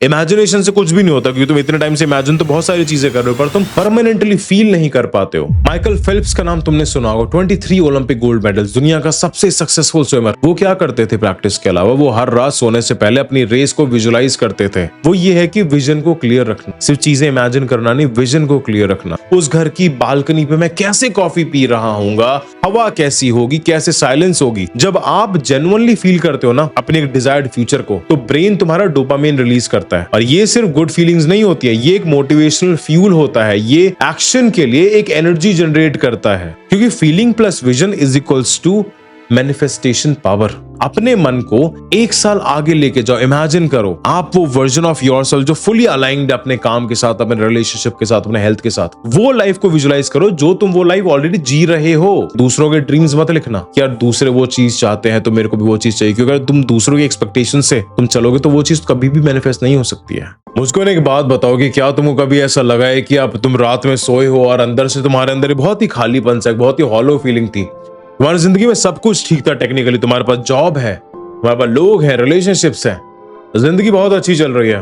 Imagination से कुछ भी नहीं होता, क्योंकि तुम इतने टाइम से इमेजिन तो बहुत सारी चीजें कर रहे हो, पर तुम परमानेंटली फील नहीं कर पाते हो। माइकल फेल्प्स का नाम तुमने सुना होगा, 23 ओलंपिक गोल्ड मेडल्स, दुनिया का सबसे सक्सेसफुल स्विमर। वो क्या करते थे प्रैक्टिस के अलावा? वो हर रात सोने से पहले अपनी रेस को विजुअलाइज करते थे। वो ये है कि विजन को क्लियर रखना, सिर्फ चीजें इमेजिन करना नहीं, विजन को क्लियर रखना। उस घर की बालकनी पे मैं कैसे कॉफी पी रहा हूँगा, हवा कैसी होगी, कैसे साइलेंस होगी। जब आप जेन्युइनली फील करते हो ना अपने डिजायर्ड फ्यूचर को, तो ब्रेन तुम्हारा डोपामिन रिलीज करता है। और ये सिर्फ गुड फीलिंग्स नहीं होती है, ये एक मोटिवेशनल फ्यूल होता है, ये एक्शन के लिए एक एनर्जी जनरेट करता है। क्योंकि feeling plus vision is equals to manifestation power. अपने मन को एक साल आगे लेके जाओ, इमेजिन करो आप वो वर्जन ऑफ योरसेल्फ जो फुली अलाइंड अपने काम के साथ, अपने रिलेशनशिप के साथ, अपने हेल्थ के साथ। वो लाइफ को विजुअलाइज करो जो तुम वो लाइफ ऑलरेडी जी रहे हो। दूसरों के ड्रीम्स मत लिखना कि यार दूसरे वो चीज चाहते हैं तो मेरे को भी वो चीज चाहिए, क्योंकि अगर तुम दूसरों की एक्सपेक्टेशन से तुम चलोगे तो वो चीज कभी भी मैनिफेस्ट नहीं हो सकती है। मुझको एक बात बताओ कि क्या तुमको कभी ऐसा लगा है कि आप तुम रात में सोए हो और अंदर से तुम्हारे अंदर बहुत ही खालीपन सा, बहुत ही हॉलो फीलिंग थी। तुम्हारी जिंदगी में सब कुछ ठीक था, टेक्निकली तुम्हारे पास जॉब है, तुम्हारे पास लोग हैं, रिलेशनशिप्स हैं, जिंदगी बहुत अच्छी चल रही है,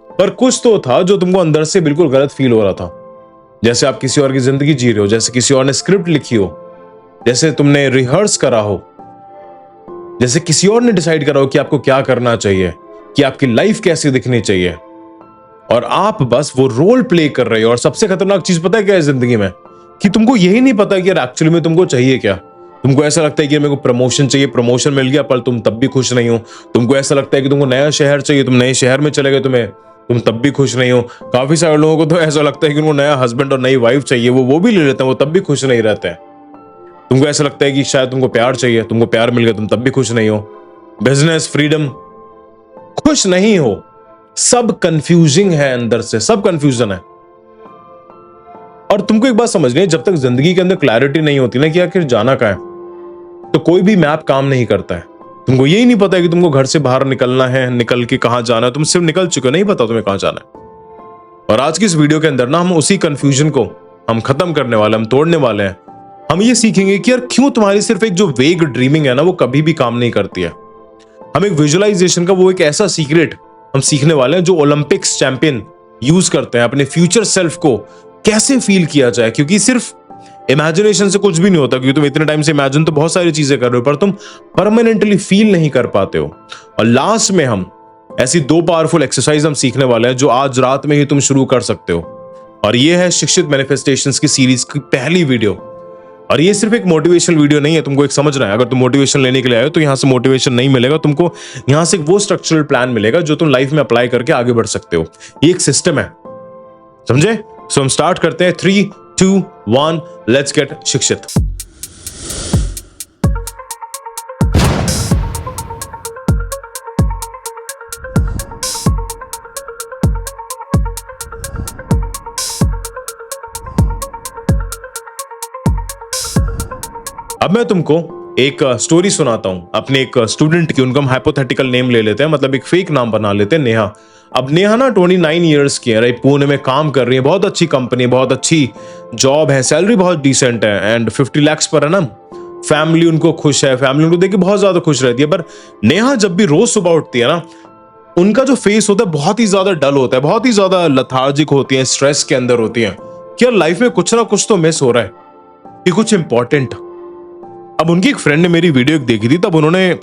पर कुछ तो था जो तुमको अंदर से बिल्कुल गलत फील हो रहा था। जैसे आप किसी और की जिंदगी जी रहे हो, जैसे किसी और ने स्क्रिप्ट लिखी हो, जैसे तुमने रिहर्स करा हो, जैसे किसी और ने डिसाइड करा हो कि आपको क्या करना चाहिए, कि आपकी लाइफ कैसी दिखनी चाहिए, और आप बस वो रोल प्ले कर रहे हो। और सबसे खतरनाक चीज पता है क्या है जिंदगी में? कि तुमको यही नहीं पता कि यार एक्चुअली में तुमको चाहिए क्या। तुमको ऐसा लगता है कि मेरे को प्रमोशन चाहिए, प्रमोशन मिल गया, पर तुम तब भी खुश नहीं हो। तुमको ऐसा लगता है कि तुमको नया शहर चाहिए, तुम नए शहर में चले गए, तुम तब भी खुश नहीं हो। काफी सारे लोगों को तो ऐसा लगता है कि उनको नया हस्बैंड और नई वाइफ चाहिए, वो भी ले लेते हैं, वो तब भी खुश नहीं रहते हैं। तुमको ऐसा लगता है कि शायद तुमको प्यार चाहिए, तुमको प्यार मिल गया, तुम तब भी खुश नहीं हो। बिजनेस, फ्रीडम, खुश नहीं हो। सब कंफ्यूजिंग है, अंदर से सब कंफ्यूजन है। और तुमको एक बात समझनी है, जब तक जिंदगी के अंदर क्लैरिटी नहीं होती ना कि आखिर जाना कहां है, तो कोई भी मैप काम नहीं करता है। तुमको यही नहीं पता है कि तुमको घर से बाहर निकलना है, निकल के कहां जाना है, तुम सिर्फ निकल चुके हो, नहीं पता तुम्हें कहां जाना है। और आज की इस वीडियो के अंदर ना हम उसी कंफ्यूजन को हम खत्म करने वाले, हम तोड़ने वाले हैं। हम ये सीखेंगे कि यार क्यों तुम्हारी सिर्फ एक जो वेग ड्रीमिंग है ना, वो कभी भी काम नहीं करती है। हम एक विजुअलाइजेशन का वो एक ऐसा सीक्रेट हम सीखने वाले हैं जो ओलंपिक्स चैंपियन यूज करते हैं, अपने फ्यूचर सेल्फ को कैसे फील किया जाए। क्योंकि सिर्फ इमेजिनेशन से कुछ भी नहीं होता, क्योंकि तुम इतने टाइम से इमेजिन तो बहुत सारी चीजें कर रहे हो, पर तुम परमानेंटली फील नहीं कर पाते हो। और लास्ट में हम ऐसी 2 पावरफुल एक्सरसाइज हम सीखने वाले हैं जो आज रात में ही तुम शुरू कर सकते हो। और ये है शिक्षित मैनिफेस्टेशंस की सीरीज की पहली वीडियो। और ये सिर्फ एक मोटिवेशनल वीडियो नहीं है, तुमको एक समझना है। अगर तुम मोटिवेशन लेने के लिए आए हो तो यहाँ से मोटिवेशन नहीं मिलेगा, तुमको यहाँ से वो स्ट्रक्चरल प्लान मिलेगा जो तुम लाइफ में अप्लाई करके आगे बढ़ सकते हो। ये एक सिस्टम है, समझे? सो हम स्टार्ट करते हैं। 3, 2, 1, लेट्स गेट शिक्षित। अब मैं तुमको एक स्टोरी सुनाता हूं अपने एक स्टूडेंट की। उनका हम हाइपोथेटिकल नेम ले लेते हैं, मतलब एक फेक नाम बना लेते हैं, नेहा। अब नेहा ना 29 इयर्स की है, पुणे में काम कर रही है, बहुत अच्छी कंपनी, बहुत अच्छी जॉब है, सैलरी बहुत डिसेंट है, एंड 50 लाख पर है ना। फैमिली उनको खुश है, फैमिली उनको देख के बहुत ज्यादा खुश रहती है। पर नेहा जब भी रोज सुबह उठती है ना, उनका जो फेस होता है बहुत ही ज्यादा डल होता है, बहुत ही ज्यादा लथार्जिक होती है, स्ट्रेस के अंदर होती है कि यार लाइफ में कुछ ना कुछ तो मिस हो रहा है, कि कुछ इंपॉर्टेंट। अब उनकी एक फ्रेंड ने मेरी वीडियो देखी थी, तब उन्होंने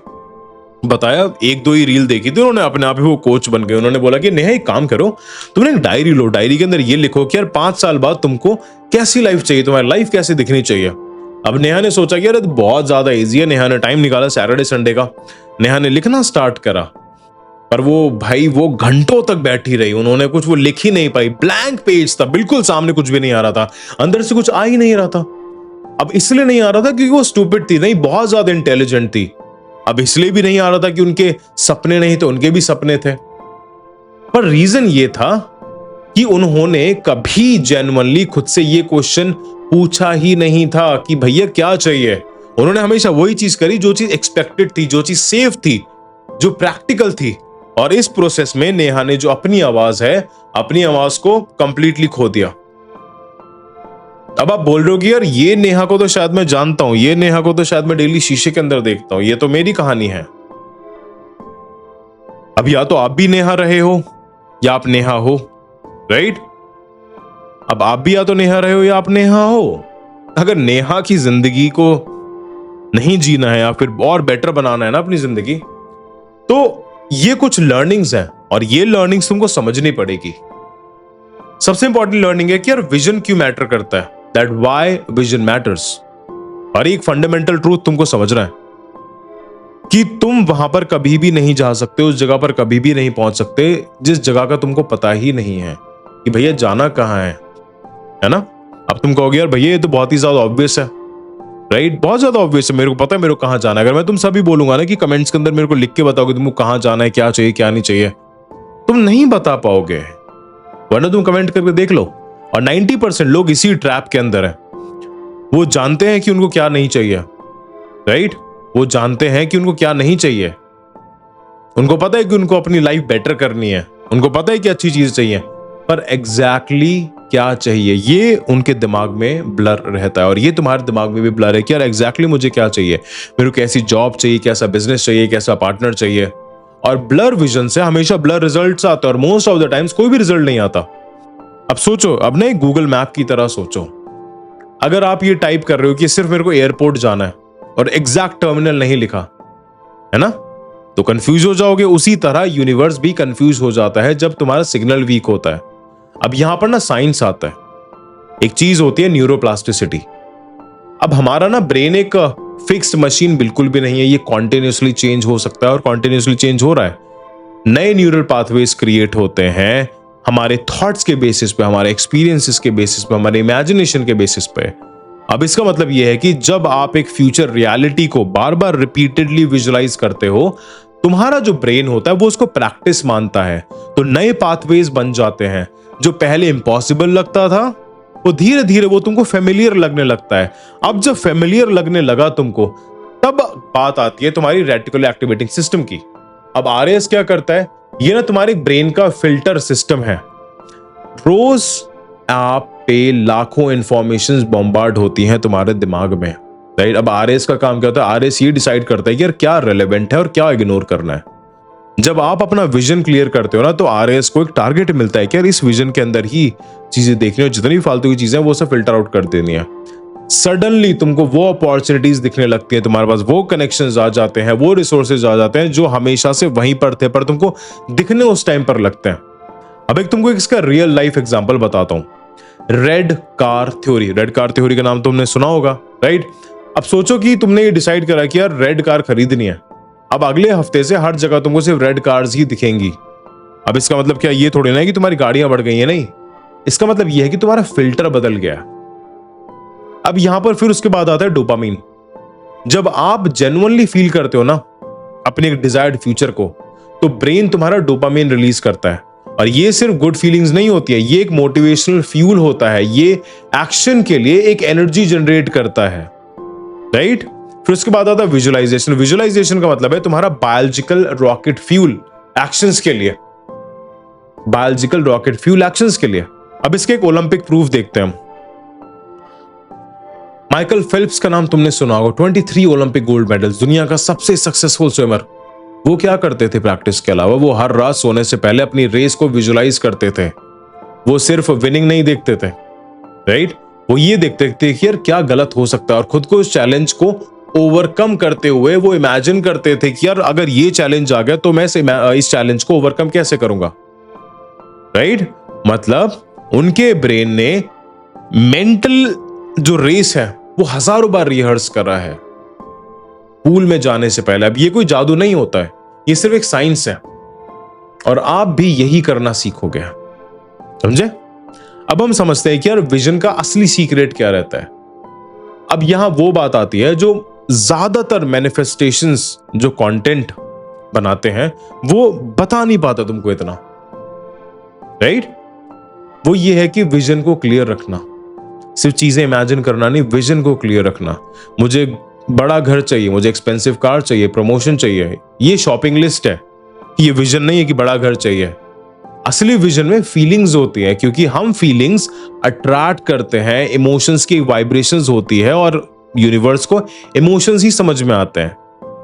बताया, 1-2 ही रील देखी थी उन्होंने, अपने आप ही वो कोच बन गए। उन्होंने बोला कि नेहा एक काम करो, तुमने एक डायरी लो, डायरी के अंदर ये लिखो कि यार 5 साल बाद तुमको कैसी लाइफ चाहिए, तुम्हारी लाइफ कैसी दिखनी चाहिए। अब नेहा ने सोचा कि यार बहुत ज्यादा इजी है। नेहा ने टाइम निकाला सैटरडे संडे का, नेहा ने लिखना स्टार्ट करा। पर वो भाई वो घंटों तक बैठी रही, उन्होंने कुछ वो लिख ही नहीं पाई। ब्लैंक पेज था, बिल्कुल सामने कुछ भी नहीं आ रहा था, अंदर से कुछ आ ही नहीं रहा था। अब इसलिए नहीं आ रहा था क्योंकि वो स्टूपिड थी, नहीं, बहुत ज्यादा इंटेलिजेंट थी। अब इसलिए भी नहीं आ रहा था कि उनके सपने नहीं थे, उनके भी सपने थे। पर रीजन ये था कि उन्होंने कभी जेन्युइनली खुद से ये क्वेश्चन पूछा ही नहीं था कि भैया क्या चाहिए। उन्होंने हमेशा वही चीज करी जो चीज एक्सपेक्टेड थी, जो चीज सेफ थी, जो प्रैक्टिकल थी। और इस प्रोसेस में नेहा ने जो अपनी आवाज है, अपनी आवाज को कंप्लीटली खो दिया। अब आप बोल रहे हो कि यार ये नेहा को तो शायद मैं जानता हूं, ये नेहा को तो शायद मैं डेली शीशे के अंदर देखता हूं, ये तो मेरी कहानी है। अब या तो आप भी नेहा रहे हो, या आप नेहा हो, राइट? अब आप भी या तो नेहा रहे हो या आप नेहा हो। अगर नेहा की जिंदगी को नहीं जीना है या फिर और बेटर बनाना है ना अपनी जिंदगी, तो ये कुछ लर्निंग्स हैं और ये लर्निंग्स तुमको समझनी पड़ेगी। सबसे इंपॉर्टेंट लर्निंग है कि यार विजन क्यों मैटर करता है, दैट व्हाई विजन मैटर्स। और एक फंडामेंटल ट्रूथ तुमको समझना है कि तुम वहां पर कभी भी नहीं जा सकते, उस जगह पर कभी भी नहीं पहुंच सकते जिस जगह का तुमको पता ही नहीं है कि भैया जाना कहां है ना? अब तुम कहोगे यार भैया ये तो बहुत ही ज्यादा ऑब्वियस है, राइट? बहुत ज्यादा ऑब्वियस है, मेरे को पता है मेरे को कहां जाना है। अगर मैं तुम सभी बोलूंगा ना कि कमेंट्स के अंदर मेरे को लिख के बताओगे तुमको कहां जाना है, क्या चाहिए क्या नहीं चाहिए, तुम नहीं बता पाओगे, वरना तुम कमेंट करके देख लो। और 90% लोग इसी ट्रैप के अंदर है। वो जानते हैं कि उनको क्या नहीं चाहिए, राइट? वो जानते हैं कि उनको क्या नहीं चाहिए, उनको पता है कि उनको अपनी लाइफ बेटर करनी है, उनको पता है कि अच्छी चीज चाहिए, पर एग्जैक्टली क्या चाहिए ये उनके दिमाग में ब्लर रहता है। और ये तुम्हारे दिमाग में भी ब्लर है कि यार एग्जैक्टली मुझे क्या चाहिए, मेरे को कैसी जॉब चाहिए, कैसा बिजनेस चाहिए, कैसा पार्टनर चाहिए। और ब्लर विजन से हमेशा ब्लर रिजल्ट्स आते हैं और मोस्ट ऑफ द टाइम्स कोई भी रिजल्ट नहीं आता। अब सोचो, अब ना एक गूगल मैप की तरह सोचो, अगर आप ये टाइप कर रहे हो कि सिर्फ मेरे को एयरपोर्ट जाना है और एग्जैक्ट टर्मिनल नहीं लिखा है ना, तो कंफ्यूज हो जाओगे। उसी तरह यूनिवर्स भी कंफ्यूज हो जाता है जब तुम्हारा सिग्नल वीक होता है। अब यहां पर ना साइंस आता है, एक चीज होती है न्यूरोप्लास्टिसिटी। अब हमारा ना ब्रेन एक फिक्स्ड मशीन बिल्कुल भी नहीं है, ये कॉन्टिन्यूसली चेंज हो सकता है और कॉन्टिन्यूसली चेंज हो रहा है। नए न्यूरल पाथवेज क्रिएट होते हैं हमारे थॉट्स के बेसिस पे, हमारे एक्सपीरियंसेस के बेसिस पे, हमारे इमेजिनेशन के बेसिस पे। अब इसका मतलब यह है कि जब आप एक फ्यूचर रियलिटी को बार बार रिपीटेडली विजुलाइज करते हो, तुम्हारा जो ब्रेन होता है वो उसको प्रैक्टिस मानता है, तो नए पाथवेज बन जाते हैं। जो पहले इम्पॉसिबल लगता था वो धीरे धीरे वो तुमको फेमिलियर लगने लगता है। अब जब फेमिलियर लगने लगा तुमको, तब बात आती है तुम्हारी रेटिकुलर एक्टिवेटिंग सिस्टम की। अब आरएस क्या करता है, ये ना तुम्हारे ब्रेन का फिल्टर सिस्टम है। रोज आप पे लाखों इंफॉर्मेशन बॉम्बार्ड होती हैं तुम्हारे दिमाग में, राइट? अब आरएस का काम क्या होता है, आरएस ये डिसाइड करता है कि यार क्या रेलेवेंट है और क्या इग्नोर करना है। जब आप अपना विजन क्लियर करते हो ना, तो आरएस को एक टारगेट मिलता है कि यार इस विजन के अंदर ही चीजें देखनी है, जितनी भी फालतू की चीजें वो सब फिल्टर आउट कर देनी है। सडनली तुमको वो अपॉर्चुनिटीज दिखने लगती है, तुम्हारे पास वो कनेक्शंस आ जाते हैं, वो रिसोर्सेज आ जाते हैं जो हमेशा से वहीं पर थे, पर तुमको दिखने उस टाइम पर लगते हैं। अब एक तुमको इसका रियल लाइफ एग्जांपल बताता हूं, red car theory. Red car theory का नाम तुमने सुना होगा, राइट? अब सोचो कि तुमने ये डिसाइड करा कि यार रेड कार खरीदनी है। अब अगले हफ्ते से हर जगह तुमको सिर्फ रेड कार्स ही दिखेंगी। अब इसका मतलब क्या, ये थोड़ी ना है कि तुम्हारी गाड़ियां बढ़ गई है, नहीं। इसका मतलब यह है कि तुम्हारा फिल्टर बदल गया। अब यहां पर फिर उसके बाद आता है डोपामीन। जब आप जेन्युइनली फील करते हो ना अपने डिजायर्ड फ्यूचर को, तो ब्रेन तुम्हारा डोपामीन रिलीज करता है। और ये सिर्फ गुड फीलिंग्स नहीं होती है, ये एक मोटिवेशनल फ्यूल होता है, ये एक्शन के लिए एक एनर्जी जनरेट करता है, राइट? फिर उसके बाद आता है विजुअलाइजेशन। विजुअलाइजेशन का मतलब है तुम्हारा बायोलॉजिकल रॉकेट फ्यूल एक्शंस के लिए, बायोलॉजिकल रॉकेट फ्यूल एक्शंस के लिए। अब इसके एक ओलंपिक प्रूफ देखते हैं हम। माइकल फेल्प्स का नाम तुमने सुना होगा, 23 ओलंपिक गोल्ड मेडल्स, दुनिया का सबसे सक्सेसफुल स्विमर। वो क्या करते थे प्रैक्टिस के अलावा, वो हर रात सोने से पहले अपनी रेस को विजुलाइज करते थे। वो सिर्फ विनिंग नहीं देखते थे, राइट? वो ये देखते थे कि यार क्या गलत हो सकता है, और खुद को इस चैलेंज को ओवरकम करते हुए वो इमेजिन करते थे कि यार अगर ये चैलेंज आ गया तो मैं इस चैलेंज को ओवरकम कैसे करूंगा, राइट? मतलब उनके ब्रेन ने मेंटल जो रेस है वो हजारों बार रिहर्स कर रहा है पूल में जाने से पहले। अब ये कोई जादू नहीं होता है, ये सिर्फ एक साइंस है, और आप भी यही करना सीखोगे, समझे? अब हम समझते हैं कि यार विजन का असली सीक्रेट क्या रहता है। अब यहां वो बात आती है जो ज्यादातर मैनिफेस्टेशंस जो कंटेंट बनाते हैं वो बता नहीं पाता तुमको इतना, राइट? वो ये है कि विजन को क्लियर रखना, सिर्फ चीजें इमेजिन करना नहीं, विजन को क्लियर रखना। मुझे बड़ा घर चाहिए, मुझे एक्सपेंसिव कार चाहिए, प्रमोशन चाहिए, ये शॉपिंग लिस्ट है, ये विजन नहीं है कि बड़ा घर चाहिए। असली विजन में फीलिंग्स होती है, क्योंकि हम फीलिंग्स अट्रैक्ट करते हैं, इमोशंस की वाइब्रेशंस होती है, और यूनिवर्स को इमोशंस ही समझ में आते हैं।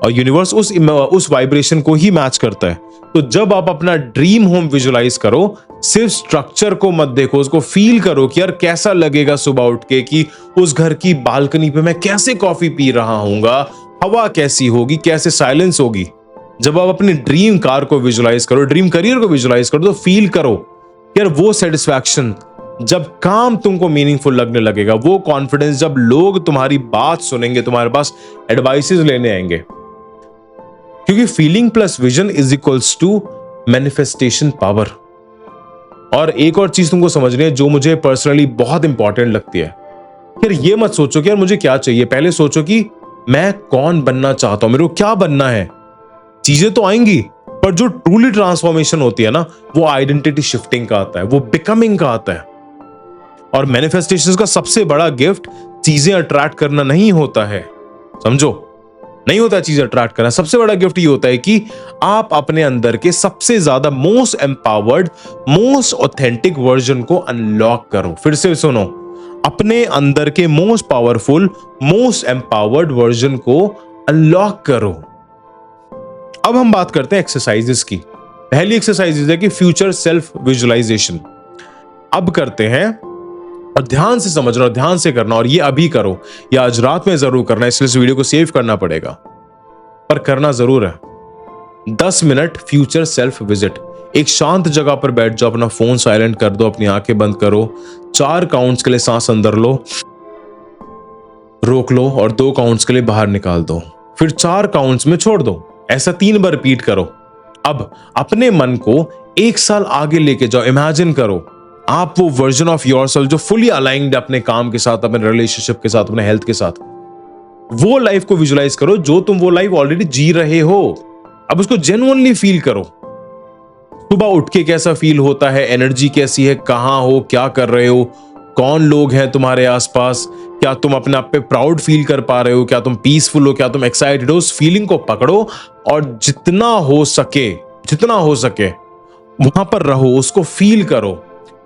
और यूनिवर्स उस वाइब्रेशन को ही मैच करता है। तो जब आप अपना ड्रीम होम विजुलाइज करो, सिर्फ स्ट्रक्चर को मत देखो, उसको फील करो कि यार कैसा लगेगा सुबह उठ के, कि उस घर की बालकनी पे मैं कैसे कॉफी पी रहा हूंगा, हवा कैसी होगी, कैसे साइलेंस होगी। जब आप अपनी ड्रीम कार को विजुलाइज करो, ड्रीम करियर को विजुलाइज करो, तो फील करो यार वो सेटिस्फैक्शन, जब काम तुमको मीनिंगफुल लगने लगेगा, वो कॉन्फिडेंस जब लोग तुम्हारी बात सुनेंगे, तुम्हारे पास एडवाइसेस लेने आएंगे। क्योंकि feeling plus vision is equals to manifestation power. और एक और चीज तुमको समझनी है जो मुझे पर्सनली बहुत इंपॉर्टेंट लगती है, यार ये मत सोचो कि यार मुझे क्या चाहिए, पहले सोचो कि मैं कौन बनना चाहता हूं, मेरे को क्या बनना है। चीजें तो आएंगी, पर जो ट्रूली ट्रांसफॉर्मेशन होती है ना, वो आइडेंटिटी शिफ्टिंग का आता है, वो बिकमिंग का आता है। और मैनिफेस्टेशंस का सबसे बड़ा गिफ्ट चीजें अट्रैक्ट करना नहीं होता है, समझो, नहीं होता है चीजें अट्रैक्ट करना। सबसे बड़ा गिफ्ट ये होता है कि आप अपने अंदर के सबसे ज्यादा most empowered, most authentic version को अनलॉक करो। फिर से सुनो, अपने अंदर के most powerful, most empowered version को अनलॉक करो। अब हम बात करते हैं एक्सरसाइजेस की। पहली एक्सरसाइज है कि फ्यूचर सेल्फ विजुअलाइजेशन। अब करते हैं, और ध्यान से समझना, ध्यान से करना, और ये अभी करो या आज रात में जरूर करना, इसलिए इस वीडियो को सेव करना पड़ेगा, पर करना जरूर है। 10 मिनट फ्यूचर सेल्फ विजिट। एक शांत जगह पर बैठ जाओ, अपना फोन साइलेंट कर दो, अपनी आंखें बंद करो, 4 काउंट्स के लिए सांस अंदर लो, रोक लो और 2 काउंट्स के लिए बाहर निकाल दो, फिर 4 काउंट्स में छोड़ दो। ऐसा 3 बार रिपीट करो। अब अपने मन को 1 साल आगे लेके जाओ। इमेजिन करो आप वो वर्जन ऑफ योरसेल्फ जो फुली अलाइंड अपने काम के साथ, अपने रिलेशनशिप के साथ, अपने हेल्थ के साथ, वो लाइफ को विजुलाइज करो जो तुम वो लाइफ ऑलरेडी जी रहे हो। अब उसको जेन्युइनली फील करो। सुबह उठ के कैसा फील होता है, एनर्जी कैसी है, कहां हो, क्या कर रहे हो, कौन लोग हैं तुम्हारे आसपास, क्या तुम अपने आप पे प्राउड फील कर पा रहे हो, क्या तुम पीसफुल हो, क्या तुम एक्साइटेड हो। उस फीलिंग को पकड़ो और जितना हो सके वहां पर रहो, उसको फील करो।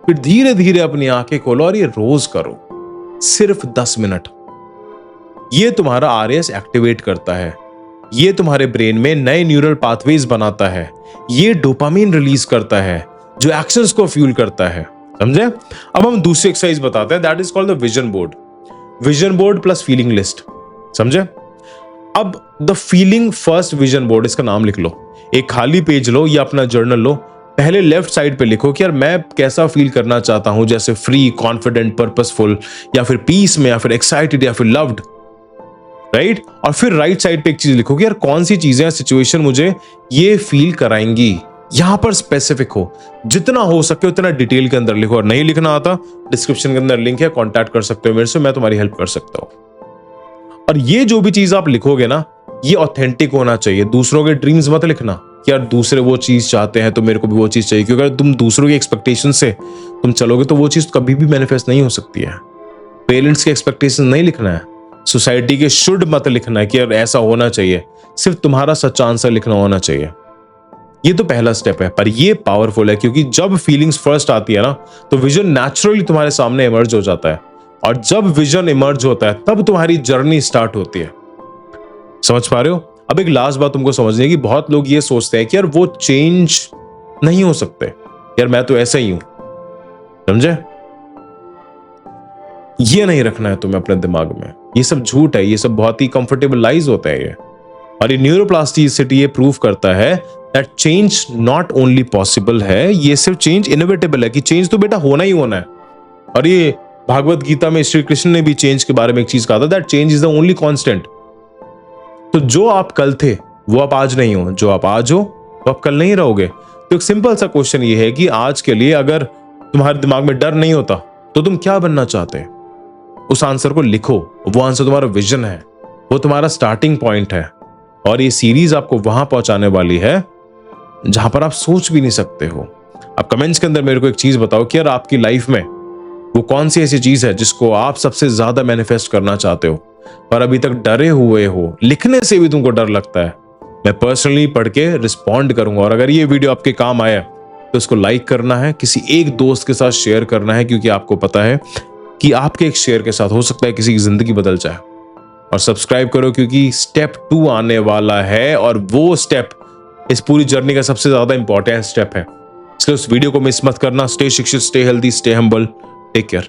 फिर धीरे धीरे अपनी आंखें खोलो और ये रोज करो, सिर्फ 10 मिनट। ये तुम्हारा आरएस एक्टिवेट करता है, ये तुम्हारे ब्रेन में नए न्यूरल पाथवेज बनाता है, ये डोपामिन रिलीज करता है जो एक्शंस को फ्यूल करता है, समझे। अब हम दूसरी एक्सरसाइज बताते हैं, that is called the vision board. Vision board plus feeling list, समझे। अब the feeling first vision board, इसका नाम लिख लो। एक खाली पेज लो या अपना जर्नल लो, पहले लेफ्ट साइड पे लिखो कि यार मैं कैसा फील करना चाहता हूं, जैसे फ्री, कॉन्फिडेंट, पर्पसफुल, या फिर पीस में, या फिर एक्साइटेड, या फिर लव्ड, राइट। और फिर राइट साइड पे एक चीज लिखो कि यार कौन सी चीजें, सिचुएशन मुझे ये फील कराएंगी। यहां पर स्पेसिफिक हो, जितना हो सके उतना डिटेल के अंदर लिखो। और नहीं लिखना आता, डिस्क्रिप्शन के अंदर लिंक है, कॉन्टैक्ट कर सकते हो मेरे से, मैं तुम्हारी हेल्प कर सकता हूं। और ये जो भी चीज आप लिखोगे ना, ये ऑथेंटिक होना चाहिए। दूसरों के ड्रीम्स मत लिखना कि यार दूसरे वो चीज चाहते हैं तो मेरे को भी वो चीज चाहिए, क्योंकि अगर तुम दूसरों की एक्सपेक्टेशन से तुम चलोगे तो वो चीज कभी भी मैनिफेस्ट नहीं हो सकती है। पेरेंट्स के एक्सपेक्टेशन नहीं लिखना है, सोसाइटी के शुड मत लिखना है कि यार ऐसा होना चाहिए, सिर्फ तुम्हारा सच्चा आंसर लिखना होना चाहिए। ये तो पहला स्टेप है, पर ये पावरफुल है, क्योंकि जब फीलिंग्स फर्स्ट आती है ना, तो विजन नेचुरली तुम्हारे सामने इमर्ज हो जाता है। और जब विजन इमर्ज होता है तब तुम्हारी जर्नी स्टार्ट होती है। समझ पा रहे हो। अब एक लास्ट बात तुमको समझनी है कि बहुत लोग ये सोचते हैं कि यार वो चेंज नहीं हो सकते, यार मैं तो ऐसा ही हूं, समझे। ये नहीं रखना है तुम्हें अपने दिमाग में, ये सब झूठ है, ये सब बहुत ही कंफर्टेबल लाइज होता है ये। और ये न्यूरोप्लास्टिसिटी ये प्रूव करता है that change not only possible है, ये सिर्फ चेंज इनोवेटेबल है, कि चेंज तो बेटा होना ही होना है। और ये भागवत गीता में श्री कृष्ण ने भी चेंज के बारे में एक चीज कहा था, that change is the only constant. तो जो आप कल थे वो आप आज नहीं हो, जो आप आज हो वो आप कल नहीं रहोगे। तो एक सिंपल सा क्वेश्चन ये है कि आज के लिए अगर तुम्हारे दिमाग में डर नहीं होता तो तुम क्या बनना चाहते हैं, उस आंसर को लिखो। वो आंसर तुम्हारा विजन है, वो तुम्हारा स्टार्टिंग पॉइंट है। और ये सीरीज आपको वहां पहुंचाने वाली है जहां पर आप सोच भी नहीं सकते हो। अब कमेंट्स के अंदर मेरे को एक चीज बताओ कि यार आपकी लाइफ में वो कौन सी ऐसी चीज है जिसको आप सबसे ज्यादा मैनिफेस्ट करना चाहते हो, पर अभी तक डरे हुए हो, लिखने से भी तुमको डर लगता है। मैं पर्सनली पढ़ के रिस्पॉन्ड करूंगा। और अगर ये वीडियो आपके काम आया तो इसको लाइक करना है, किसी एक दोस्त के साथ शेयर करना है, क्योंकि आपको पता है कि आपके एक शेयर के साथ हो सकता है किसी की जिंदगी बदल जाए। और सब्सक्राइब करो क्योंकि स्टेप 2 आने वाला है और वो स्टेप इस पूरी जर्नी का सबसे ज्यादा इंपॉर्टेंट स्टेप है, इसलिए उस वीडियो को मिस मत करना। स्टे शिक्षित, stay healthy, stay humble, take care.